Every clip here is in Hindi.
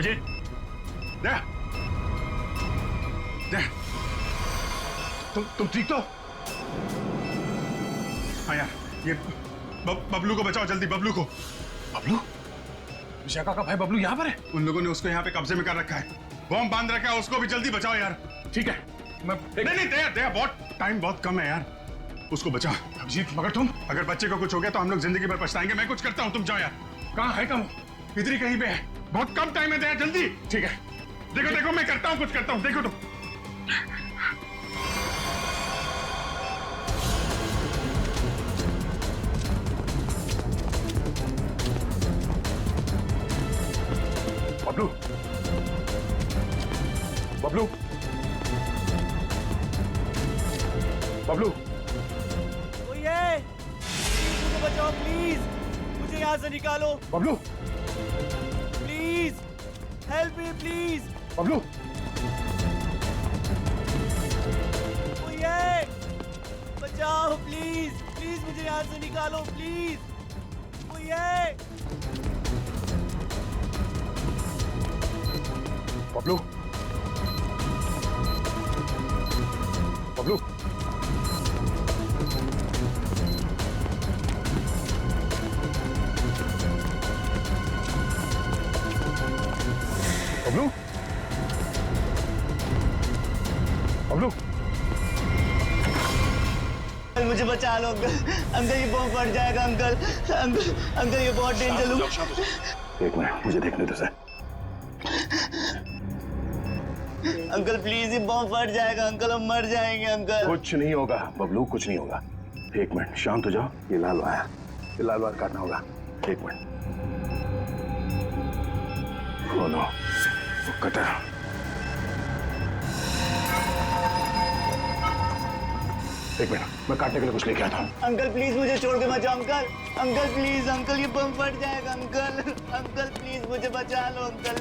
अभिजीत, दे, दे। तुम ठीक तो? हाँ यार, ये बबलू को बचाओ जल्दी, बबलू को। बबलू? विशाखा का भाई बबलू यहाँ पर है? उन लोगों ने उसको यहाँ पे कब्जे में कर रखा है, बॉम्ब बांध रखा है, उसको भी जल्दी बचाओ यार। ठीक है, मैं नहीं दया, बहुत टाइम बहुत कम है यार, उसको बचाओ। अभिजीत, मगर तुम, अगर बच्चे को कुछ हो गया तो हम लोग जिंदगी भर पछताएंगे। मैं कुछ करता हूँ, तुम जाओ यार। कहाँ है कम? इधर ही कहीं पे है, बहुत कम टाइम है, दया जल्दी। ठीक है, देखो मैं करता हूँ, कुछ करता हूँ, देखो तुम। बबलू, बबलू, बबलू, ओए, मुझे बचाओ प्लीज, मुझे यहाँ से निकालो। Bablu, please, help me please. Bablu, ओए, बचाओ प्लीज, प्लीज मुझे यहाँ से निकालो प्लीज। ओए, बबलू, बबलू, बबलू, बबलू, मुझे बचा लो अंकल, अंकल ये बॉम्ब फट जाएगा अंकल, अंकल अंकल ये बहुत डेंजर लुक। एक मिनट, मुझे देखने दो सर। अंकल प्लीज ये बॉम्ब फट जाएगा अंकल, हम मर जाएंगे अंकल। कुछ नहीं होगा बबलू, कुछ नहीं होगा। एक मिनट, शांत हो जाओ। ये लाल वायर, ये लाल वायर काटना होगा। एक मिनट। Oh no, cutter. एक मिनट, मैं काटने के लिए कुछ लेके आता हूँ। अंकल प्लीज मुझे छोड़ के बचाओ अंकल, अंकल प्लीज अंकल ये बम फट जाएगा अंकल, अंकल प्लीज मुझे बचा लो अंकल।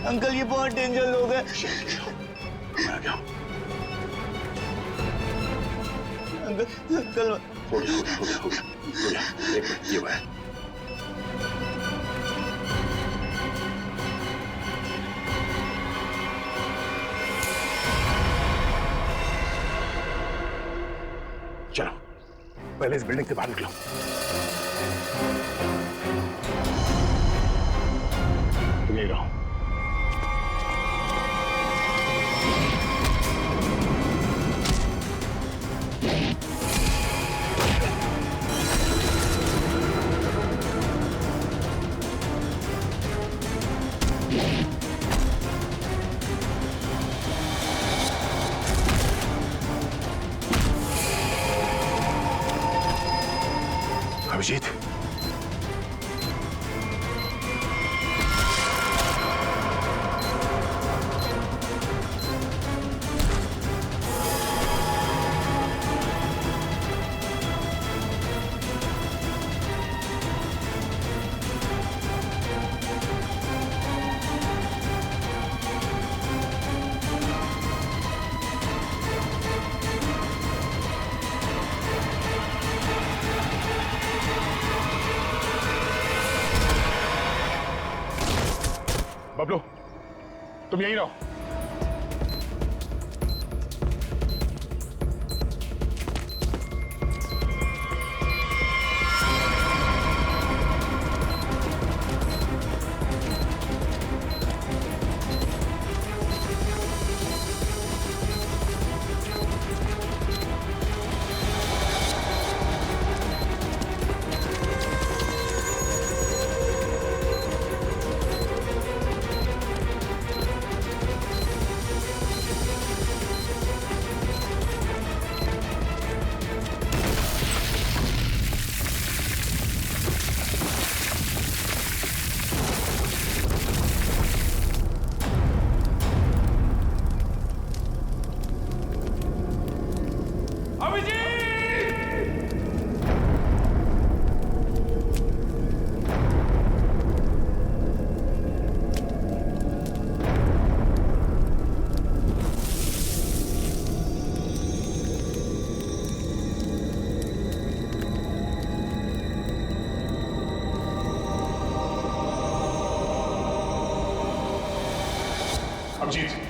अंकल ये बहुत डेंजर लोग हैं। मैं आ गया। अंकल अंकल हो गया। एक मिनट, ये वायर। चलो, पहले इस बिल्डिंग से बाहर निकलो। तुम यही रहो। अभिजीत, बबलू, तुम यहीं रहो। अभिजीत,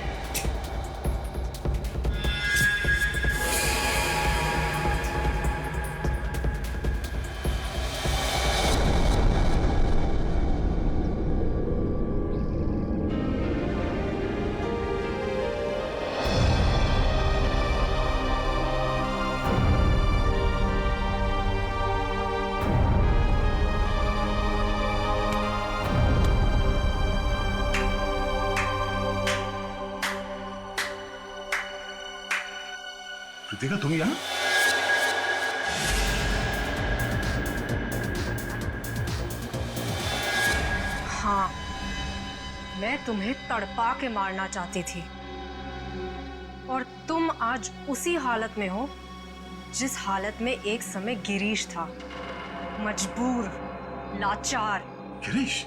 कृतिका तुम यहाँ? हाँ, मैं तुम्हें तड़पा के मारना चाहती थी और तुम आज उसी हालत में हो जिस हालत में एक समय गिरीश था, मजबूर, लाचार। गिरीश?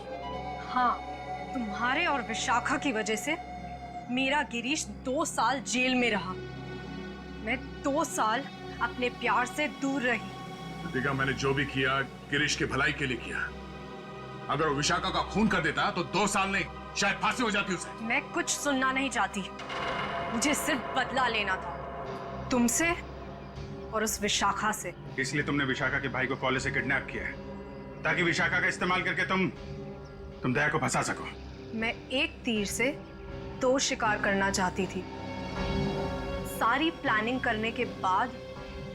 हाँ, तुम्हारे और विशाखा की वजह से मेरा गिरीश 2 साल जेल में रहा। मैं 2 साल अपने प्यार से दूर रही। कृतिका, मैंने जो भी किया गिरीश की भलाई के लिए किया। अगर वो विशाखा का खून कर देता तो 2 साल नहीं, शायद फांसी हो जाती उसे। मैं कुछ सुनना नहीं चाहती, मुझे सिर्फ बदला लेना था, तुमसे और उस विशाखा से। इसलिए तुमने विशाखा के भाई को कॉलेज से किडनैप किया है, ताकि विशाखा का इस्तेमाल करके तुम दया को फंसा सको। मैं एक तीर से 2 शिकार करना चाहती थी। सारी प्लानिंग करने के बाद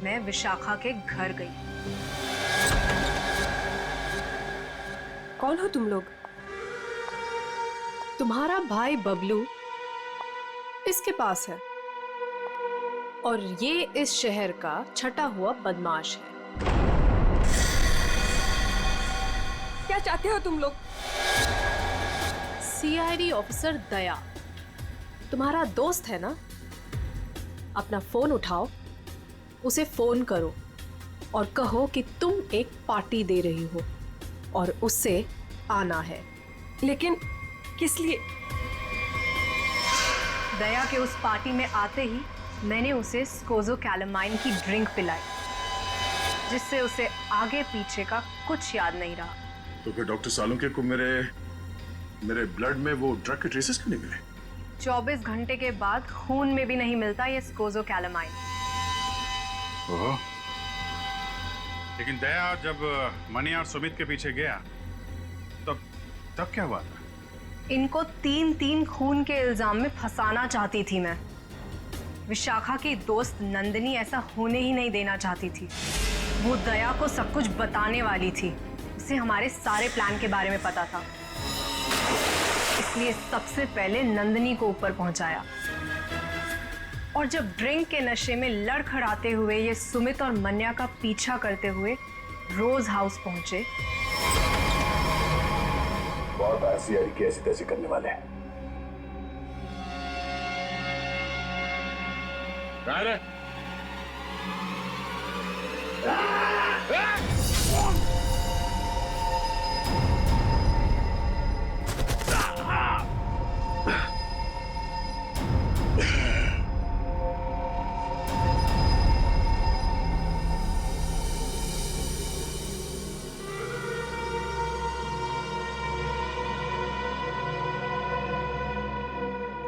मैं विशाखा के घर गई। कौन हो तुम लोग? तुम्हारा भाई बबलू इसके पास है और ये इस शहर का छटा हुआ बदमाश है। क्या चाहते हो तुम लोग? सीआईडी ऑफिसर दया तुम्हारा दोस्त है ना? अपना फोन उठाओ, उसे फोन करो और कहो कि तुम एक पार्टी दे रही हो और उससे आना है। लेकिन किस लिए? दया के उस पार्टी में आते ही मैंने उसे स्कोज़ोकैलामाइन की ड्रिंक पिलाई, जिससे उसे आगे पीछे का कुछ याद नहीं रहा। तो फिर डॉक्टर सालुंके को मेरे ब्लड में वो ड्रग के ट्रेसेस क्यों नहीं मिले? 24 घंटे के बाद खून में भी नहीं मिलता ये स्कोज़ोकैलामाइन। ओहो। लेकिन दया जब मनी और सुमित के पीछे गया तब क्या हुआ था? इनको 3 खून के इल्जाम में फंसाना चाहती थी मैं। विशाखा की दोस्त नंदिनी ऐसा होने ही नहीं देना चाहती थी। वो दया को सब कुछ बताने वाली थी, उसे हमारे सारे प्लान के बारे में पता था। इसलिए सबसे पहले नंदिनी को ऊपर पहुंचाया और जब ड्रिंक के नशे में लड़खड़ाते हुए ये सुमित और मन्या का पीछा करते हुए रोज हाउस पहुंचे। बहुत ऐसी ऐसी तैसी करने वाले हैं।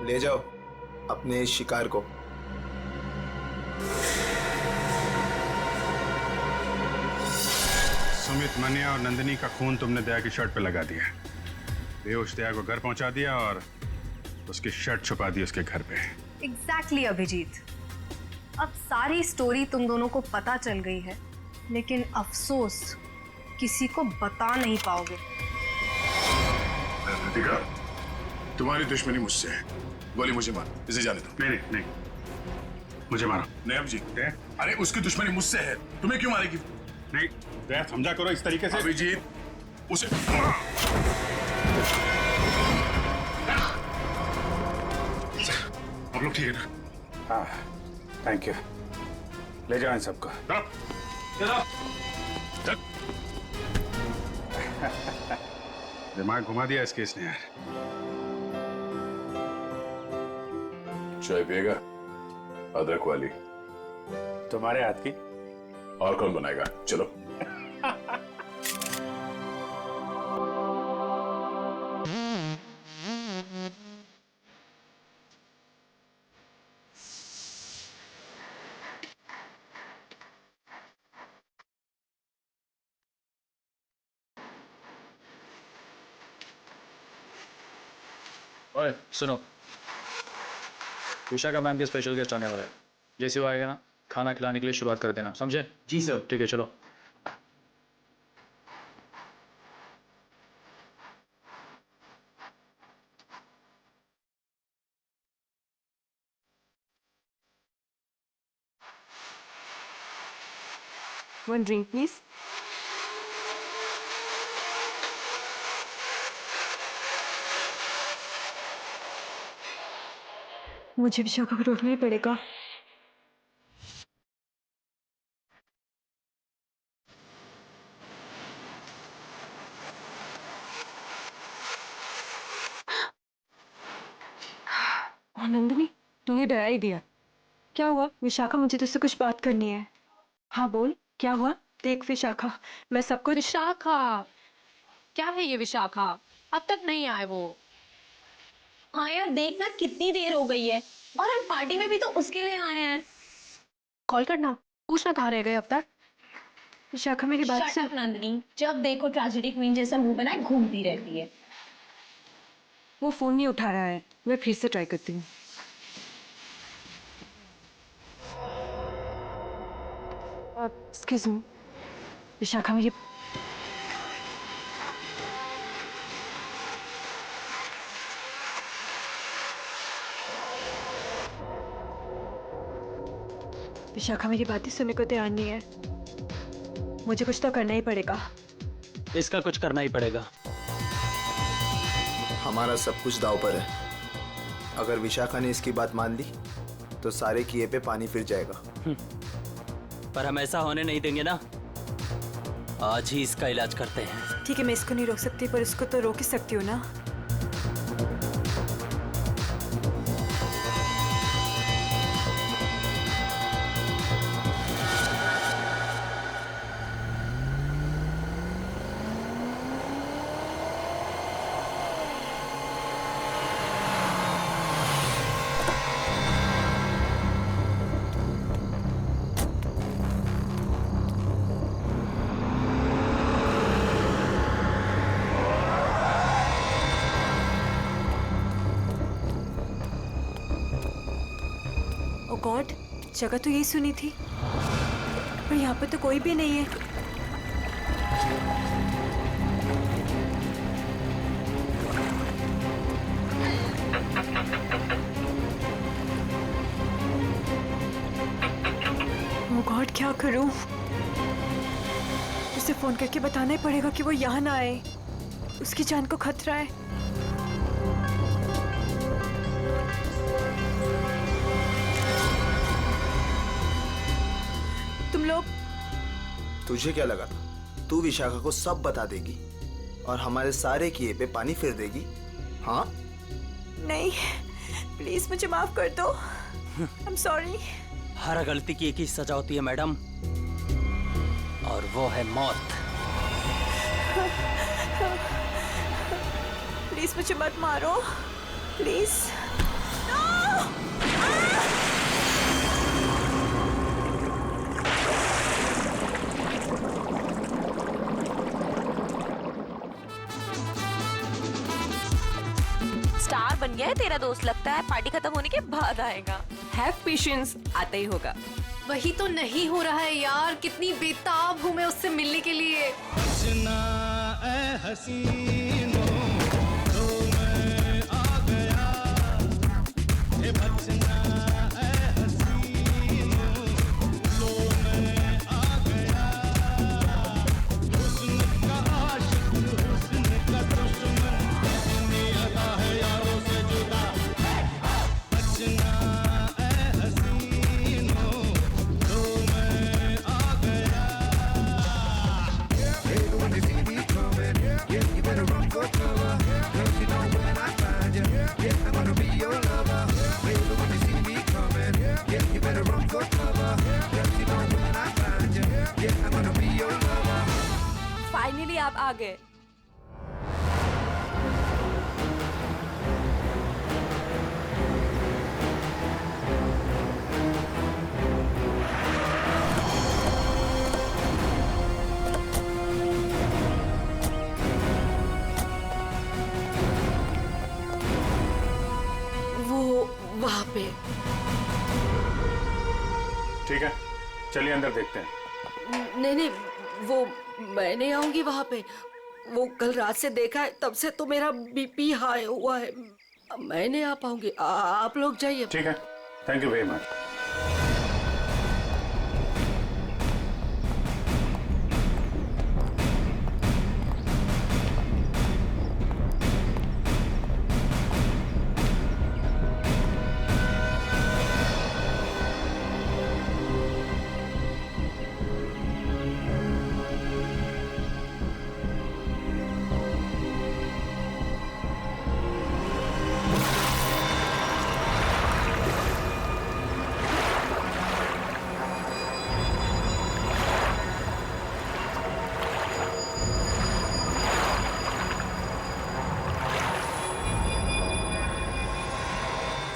ले जाओ अपने शिकार को। सुमित, मन्या और नंदिनी का खून तुमने दया की शर्ट पे लगा दिया। बेहोश दया को घर पहुंचा दिया और उसकी शर्ट छुपा दी उसके घर पे। एग्जैक्टली अभिजीत, अब सारी स्टोरी तुम दोनों को पता चल गई है, लेकिन अफसोस किसी को बता नहीं पाओगे। कृतिका, तुम्हारी दुश्मनी मुझसे है। गोली मुझे मार, इसे जाने दो। नहीं, मुझे मारो। नहीं अभिजीत, अरे उसकी दुश्मनी मुझसे है, तुम्हें क्यों मारेगी? नहीं दया, समझा करो इस तरीके से। अभिजीत उसे आप लोग ठीक है ना? हाँ, थैंक यू। ले जाओ इन सबको। दिमाग घुमा दिया इस केस ने यार। चाय पिएगा? अदरक वाली। तुम्हारे हाथ की। और कौन बनाएगा? चलो। ओए सुनो, विशाखा मैम के स्पेशल गेस्ट आने वाले हैं। जैसे वो आएगा ना, खाना खिलाने के लिए शुरुआत कर देना, समझे? जी सर। ठीक है, चलो। One drink, please. मुझे विशाखा को रोकना ही पड़ेगा। नंदिनी, तूने डरा ही दिया। क्या हुआ? विशाखा, मुझे तुझसे कुछ बात करनी है। हाँ बोल, क्या हुआ? देख विशाखा, मैं सब कुछ। विशाखा, क्या है ये विशाखा? अब तक नहीं आए वो। हाँ यार देखना कितनी देर हो गई है, और हम पार्टी में भी तो उसके लिए आए हैं। कॉल करना, पूछना कहाँ रह गए अब तक। विशाखा मेरी बात Shut सुन। up, नंदिनी, जब देखो ट्रेजेडी क्वीन जैसा मुंह बनाए घूमती रहती है। वो फोन नहीं उठा रहा है, मैं फिर से ट्राई करती हूँ। एक्सक्यूज मी, विशाखा मेरी। विशाखा मेरी बातें सुनने को तैयार नहीं है। मुझे कुछ तो करना ही पड़ेगा। इसका कुछ करना ही पड़ेगा। हमारा सब कुछ दांव पर है। अगर विशाखा ने इसकी बात मान ली तो सारे किए पे पानी फिर जाएगा। पर हम ऐसा होने नहीं देंगे ना। आज ही इसका इलाज करते हैं। ठीक है, मैं इसको नहीं रोक सकती, पर इसको तो रोक ही सकती हूँ ना। ओ गॉड, जगह तो यही सुनी थी, पर यहाँ पे तो कोई भी नहीं है। ओ गॉड, क्या करूं? उसे फोन करके बताना ही पड़ेगा कि वो यहाँ ना आए। उसकी जान को खतरा है। तुम लोग। तुझे क्या लगा था तू विशाखा को सब बता देगी और हमारे सारे किए पे पानी फिर देगी? हाँ? नहीं, प्लीज मुझे माफ कर दो। I am sorry. हर गलती की एक ही सजा होती है मैडम, और वो है मौत। प्लीज मुझे मत मारो, प्लीज। स्टार बन गया है तेरा दोस्त, लगता है पार्टी खत्म होने के बाद आएगा। हैव पेशेंस, आता ही होगा। वही तो नहीं हो रहा है यार, कितनी बेताब हूँ मैं उससे मिलने के लिए। फाइनली आप आ गए। ठीक है, चलिए अंदर देखते हैं। नहीं नहीं, वो मैं नहीं आऊंगी वहां पे। वो कल रात से देखा है, तब से तो मेरा बीपी हाई हुआ है। मैं नहीं आ पाऊंगी, आप लोग जाइए। ठीक है, thank you very much.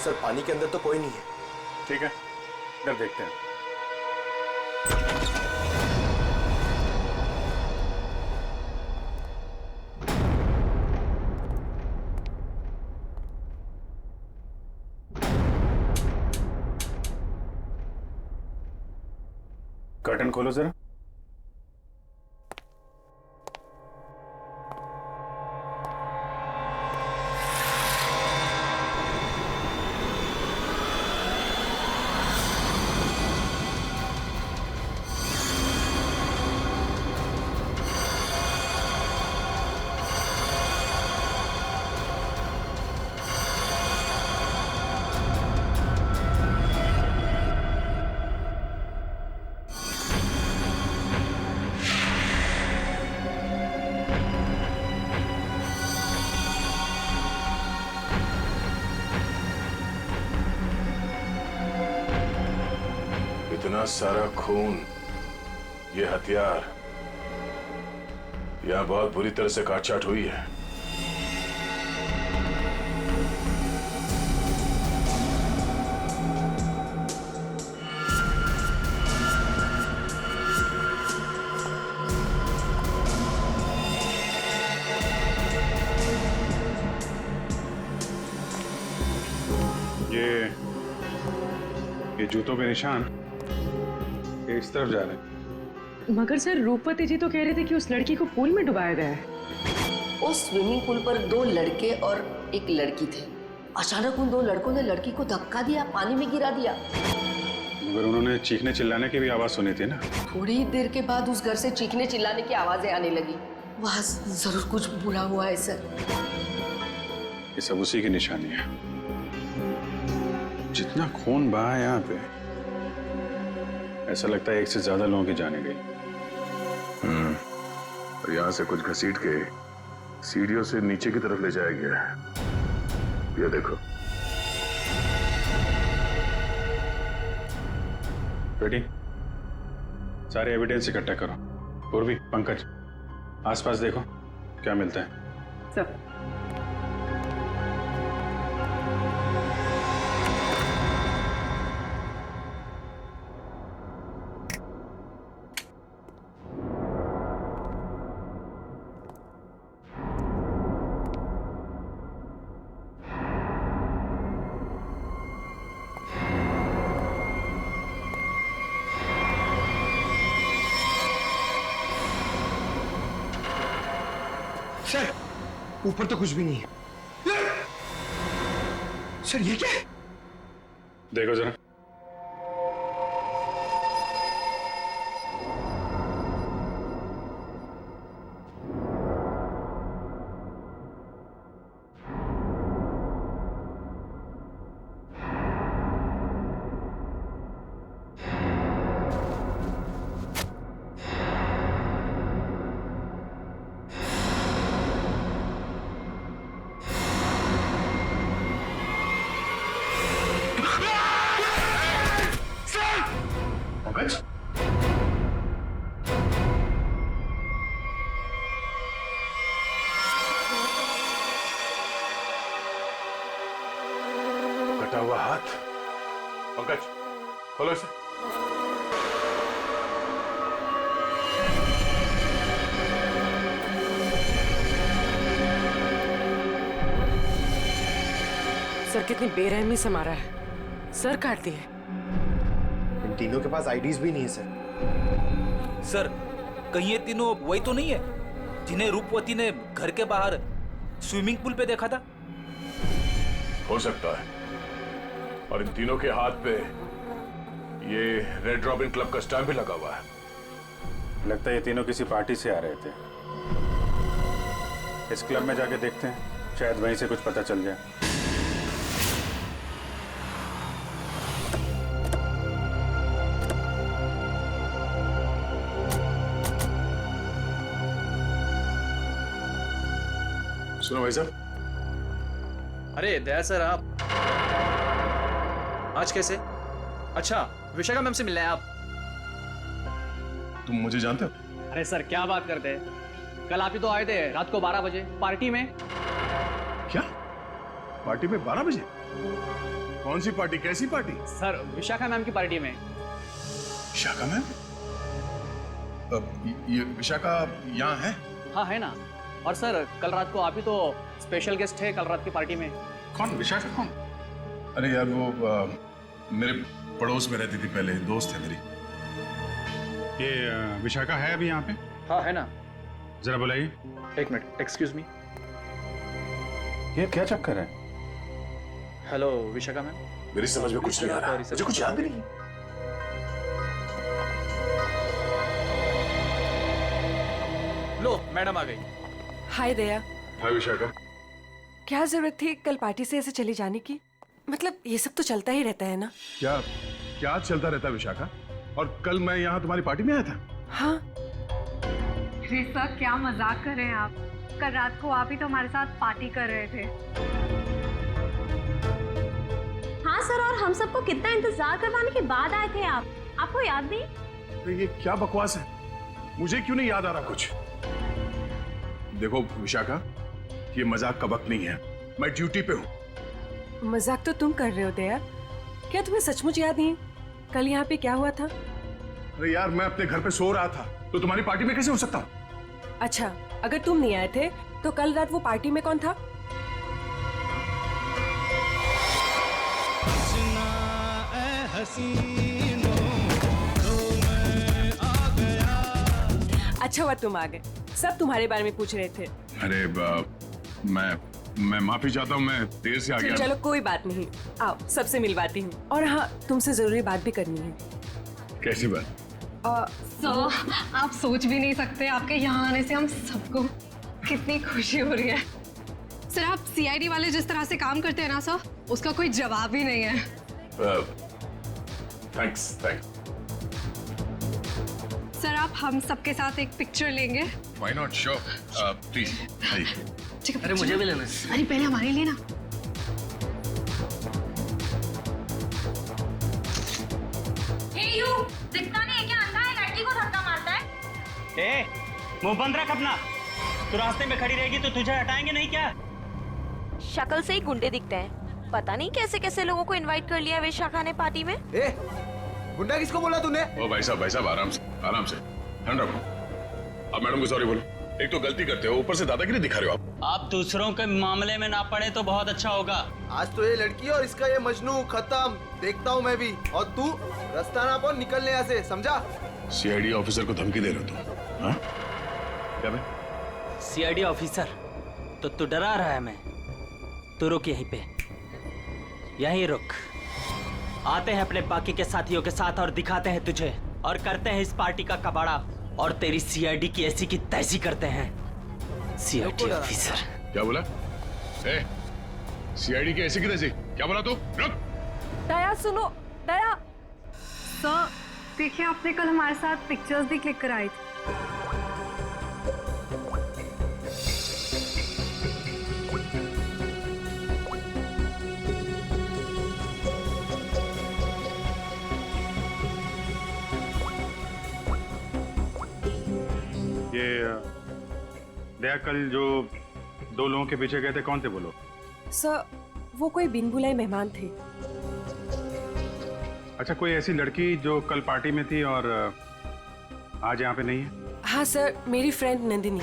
Sir पानी के अंदर तो कोई नहीं है। ठीक है, इधर देखते हैं। कर्टन खोलो जरा। इतना सारा खून, ये हथियार, यहां बहुत बुरी तरह से काटछाट हुई है। ये जूतों के निशान ये इस तरफ जा रहे हैं। मगर सर रूपवती जी तो कह रहे थे कि उस लड़की को पूल में डुबाया गया है। उस स्विमिंग पूल पर 2 लड़के और एक लड़की थे। अचानक उन 2 लड़कों ने लड़की को धक्का दिया, पानी में गिरा दिया। मगर उन्होंने चीखने चिल्लाने की भी आवाज सुनी थी ना। थोड़ी देर के बाद उस घर से चीखने चिल्लाने की आवाजें आने लगी। वहां जरूर कुछ बुरा हुआ है सर। ये सब उसी की निशानी है। जितना खून बहा है यहाँ पे, ऐसा लगता है 1 से ज्यादा लोगों की जाने गई। और यहाँ से कुछ घसीट के सीढ़ियों से नीचे की तरफ ले जाया गया है। ये देखो। रेडी? सारे एविडेंस इकट्ठा करो। पूर्वी, पंकज, आसपास देखो क्या मिलता है। सब सर ऊपर तो कुछ भी नहीं है। सर ये क्या है? देखो जरा। पंकज, कटा हुआ हाथ। पंकज, खोलो इसे। सर कितनी बेरहमी से मारा है। सर काट दिए। तीनों के पास आईडीज भी नहीं है सर। सर कहीं ये तीनों वही तो नहीं है जिन्हें रूपवती ने घर के बाहर स्विमिंग पूल पे देखा था? हो सकता है। और इन तीनों के हाथ पे ये रेड रॉबिन क्लब का स्टैम्प भी लगा हुआ है। लगता है ये तीनों किसी पार्टी से आ रहे थे। इस क्लब में जाके देखते हैं, शायद वहीं से कुछ पता चल जाए। सुनो भाई साहब। अरे दया सर, आप आज कैसे? अच्छा, विशाखा मैम से मिलना है आप? तुम मुझे जानते हो? अरे सर क्या बात करते हैं, कल आप ही तो आए थे रात को 12 बजे पार्टी में। क्या पार्टी में 12 बजे? कौन सी पार्टी, कैसी पार्टी? सर विशाखा मैम की पार्टी में। विशाखा मैम? ये विशाखा यहाँ है? हाँ है ना। और सर कल रात को आप ही तो स्पेशल गेस्ट है कल रात की पार्टी में। कौन विशाखा कौन? अरे यार वो मेरे पड़ोस में रहती थी पहले, दोस्त है मेरी। ये विशाखा है अभी यहाँ पे? हाँ है ना। जरा बुलाइए। एक मिनट, एक्सक्यूज मी। ये क्या चक्कर है? Hello Vishakha ma'am. मेरी समझ में कुछ नहीं आ रहा, मुझे कुछ याद भी नहीं। लो मैडम आ गई। हाय दया। हाय विशाखा। क्या जरूरत थी कल पार्टी से ऐसे चली जाने की? मतलब ये सब तो चलता ही रहता है ना। क्या क्या चलता रहता है विशाखा? और कल मैं यहाँ तुम्हारी पार्टी में आया था। हाँ। अरे सर क्या मजाक कर रहे हैं आप? कल रात को आप ही तो हमारे साथ पार्टी कर रहे थे। हाँ सर, और हम सबको कितना इंतजार करवाने के बाद आए थे आप, आपको याद नहीं? तो ये क्या बकवास है? मुझे क्यों नहीं याद आ रहा कुछ? देखो विशाखा, ये मजाक का वक्त नहीं है, मैं ड्यूटी पे हूँ। मजाक तो तुम कर रहे हो दया। क्या तुम्हें सचमुच याद नहीं कल यहाँ पे क्या हुआ था? अरे यार मैं अपने घर पे सो रहा था, तो तुम्हारी पार्टी में कैसे हो सकता हूँ? अच्छा, अगर तुम नहीं आए थे तो कल रात वो पार्टी में कौन था? अच्छा हुआ तुम आ गए, सब तुम्हारे बारे में पूछ रहे थे। अरे मैं माफी चाहता हूँ, मैं देर से आ गया। चलो कोई बात नहीं, आओ सबसे मिलवाती हूँ। और हाँ, तुमसे जरूरी बात भी करनी है। कैसी बात? सर आप सोच भी नहीं सकते, आपके यहाँ आने से हम सबको कितनी खुशी हो रही है। सर आप सीआईडी वाले जिस तरह से काम करते हैं ना सर, उसका कोई जवाब ही नहीं है। थैंक्स। सर आप हम सबके साथ एक पिक्चर लेंगे? Why not? Sure. Please. अरे मुझे भी लेना। अरे पहले हमारे लेना। दिखता नहीं है क्या? अंधा है, लड़की को धक्का मारता है। ए, मुंह बंद रख अपना। तू रास्ते में खड़ी रहेगी तो तुझे हटाएंगे नहीं क्या? शक्ल से ही गुंडे दिखते हैं, पता नहीं कैसे कैसे लोगों को इनवाइट कर लिया विशाखा ने पार्टी में। ए, गुंडा किसको बोला तूने? ओ भाई साहब आराम से ठंड रखो। अब मैडम को सॉरी बोलो। एक तो गलती करते हो, ऊपर से दादागिरी दिखा रहे हो आप। आप दूसरों के मामले में ना पड़े तो बहुत अच्छा होगा। आज तो ये लड़की और इसका ये मजनू खत्म, देखता हूँ मैं भी। और तू रास्ता ना पाओ, निकलने यहाँ से, समझा? सीआईडी ऑफिसर को धमकी दे रहे हो तुम? हाँ? क्या बे? सीआईडी ऑफिसर तो तू डरा रहा है? मैं तू रुक यहीं पे, यहीं रुक। आते हैं अपने बाकी के साथियों के साथ और दिखाते हैं तुझे, और करते हैं इस पार्टी का कबाड़ा, और तेरी सीआईडी की ऐसी की तैसी करते हैं। CID officer. क्या बोला? ए, सीआईडी की ऐसी की तैसी? क्या बोला तू? रुक। दया सुनो, दया। सर देखिए, आपने कल हमारे साथ पिक्चर्स भी क्लिक कराई थी। दया, कल जो 2 लोगों के पीछे गए थे, कौन थे वो लोग? सर वो कोई बिन बुलाए मेहमान थे। अच्छा, कोई ऐसी लड़की जो कल पार्टी में थी और आज यहाँ पे नहीं है? हाँ सर, मेरी फ्रेंड नंदिनी।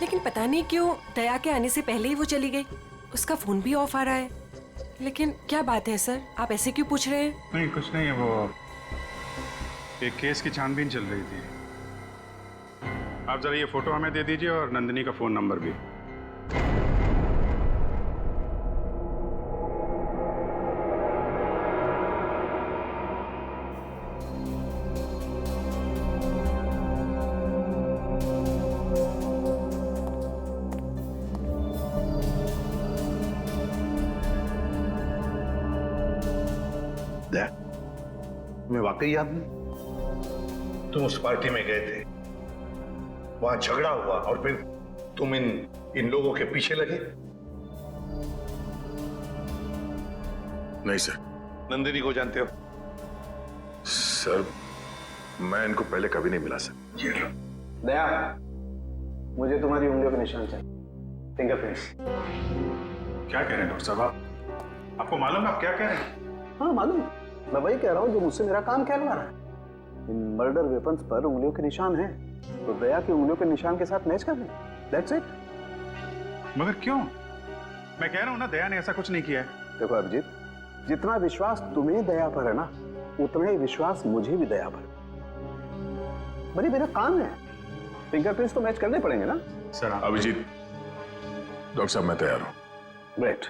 लेकिन पता नहीं क्यों दया के आने से पहले ही वो चली गई। उसका फोन भी ऑफ आ रहा है। लेकिन क्या बात है सर, आप ऐसे क्यों पूछ रहे हैं? नहीं कुछ नहीं है, वो एक केस की छानबीन चल रही थी। आप जरा ये फोटो हमें दे दीजिए और नंदिनी का फोन नंबर भी। तुम्हें वाकई याद नहीं? तुम उस पार्टी में गए थे, वहां झगड़ा हुआ और फिर तुम इन लोगों के पीछे लगे। नहीं सर। नंदिनी को जानते हो? सर मैं इनको पहले कभी नहीं मिला सर। ये लो। दया, मुझे तुम्हारी उंगलियों के निशान चाहिए, फिंगरप्रिंट्स। क्या कह रहे हैं डॉक्टर साहब आप? आपको मालूम है आप क्या कह रहे हैं? हाँ मालूम, मैं वही कह रहा हूँ जो मुझसे मेरा काम कहलवा रहा है। इन मर्डर वेपन्स पर उंगलियों के निशान हैं, तो दया की उंगलियों के निशान के साथ मैच कर लें। That's it. मगर क्यों? मैं कह रहा हूँ ना, दया ने ऐसा कुछ नहीं किया है। देखो अभिजीत, जितना विश्वास तुम्हें दया पर है ना, उतना ही विश्वास मुझे भी दया पर। बड़ी मेरा काम है, फिंगरप्रिंट्स तो मैच करने पड़ेंगे ना सर। अभिजीत, डॉक्टर साहब मैं तैयार हूँ। ग्रेट।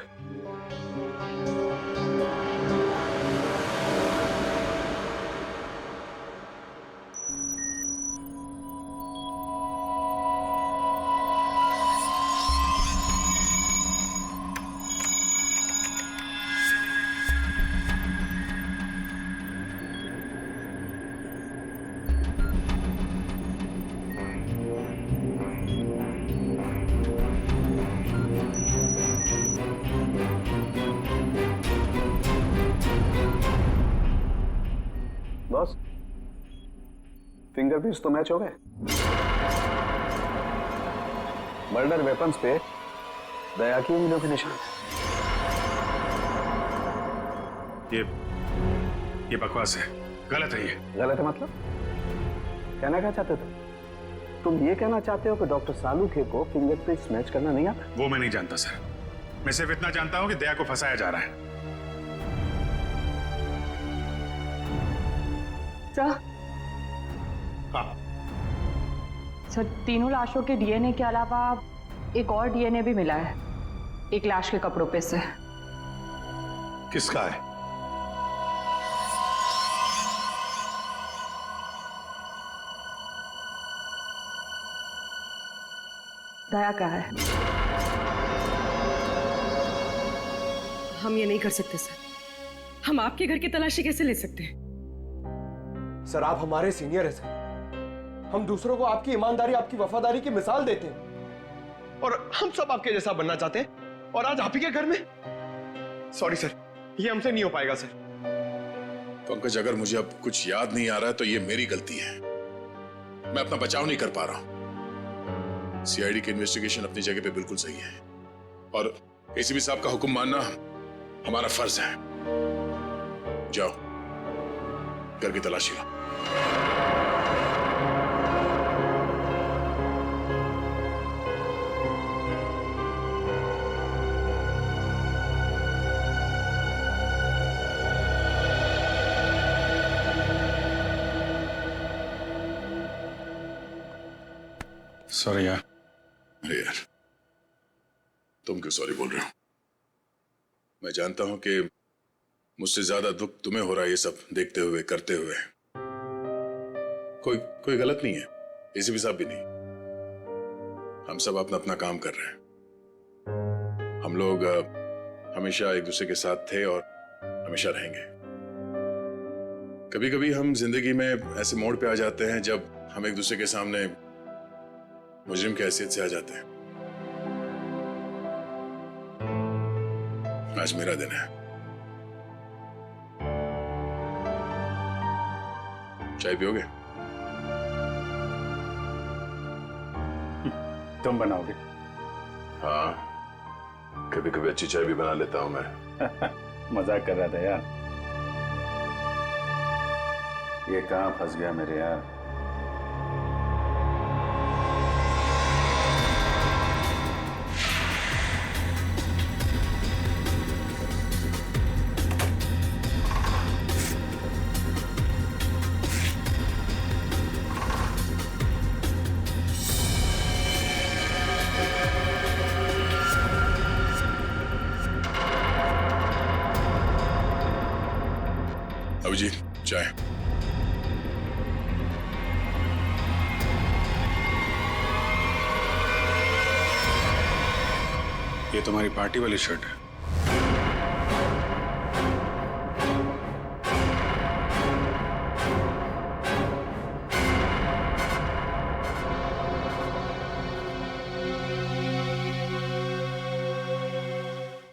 बॉस, फिंगरप्रिंट्स तो मैच हो गए। मर्डर वेपन्स पे दया की उंगलियों के निशान। ये बकवास है, गलत है ये। गलत है मतलब? कहना क्या चाहते हो तुम? ये कहना चाहते हो कि डॉक्टर सालूखे को फिंगरप्रिंट्स मैच करना नहीं आता? वो मैं नहीं जानता सर। मैं सिर्फ इतना जानता हूं कि दया को फंसाया जा रहा है। हाँ। सर, तीनों लाशों के डीएनए के अलावा एक और डीएनए भी मिला है, एक लाश के कपड़ों पे से। किसका है? दया का है। हम ये नहीं कर सकते सर। हम आपके घर की तलाशी कैसे ले सकते हैं? सर आप हमारे सीनियर हैं सर। हम दूसरों को आपकी ईमानदारी, आपकी वफादारी की मिसाल देते हैं और हम सब आपके जैसा बनना चाहते हैं, और आज आप ही के घर में। सॉरी सर, ये हमसे नहीं हो पाएगा सर। पंकज, अगर मुझे अब कुछ याद नहीं आ रहा है तो ये मेरी गलती है। मैं अपना बचाव नहीं कर पा रहा हूं। सीआईडी की इन्वेस्टिगेशन अपनी जगह पे बिल्कुल सही है और एसीपी साहब का हुक्म मानना हमारा फर्ज है। जाओ, घर की तलाशी लो। सॉरी यार। अरे यार, तुम क्यों सॉरी बोल रहे हो? मैं जानता हूं कि मुझसे ज्यादा दुख तुम्हें हो रहा है ये सब देखते हुए, करते हुए। कोई गलत नहीं है, एसीपी साहब भी नहीं। हम सब अपना अपना काम कर रहे हैं। हम लोग हमेशा एक दूसरे के साथ थे और हमेशा रहेंगे। कभी कभी हम जिंदगी में ऐसे मोड़ पे आ जाते हैं जब हम एक दूसरे के सामने मुजरिम की हैसियत से आ जाते हैं। आज मेरा दिन है। चाय पियोगे? तुम बनाओगे? हाँ, कभी कभी अच्छी चाय भी बना लेता हूं मैं। मजाक कर रहा था यार। ये कहां फंस गया मेरे यार। चाय। ये तुम्हारी पार्टी वाली शर्ट है।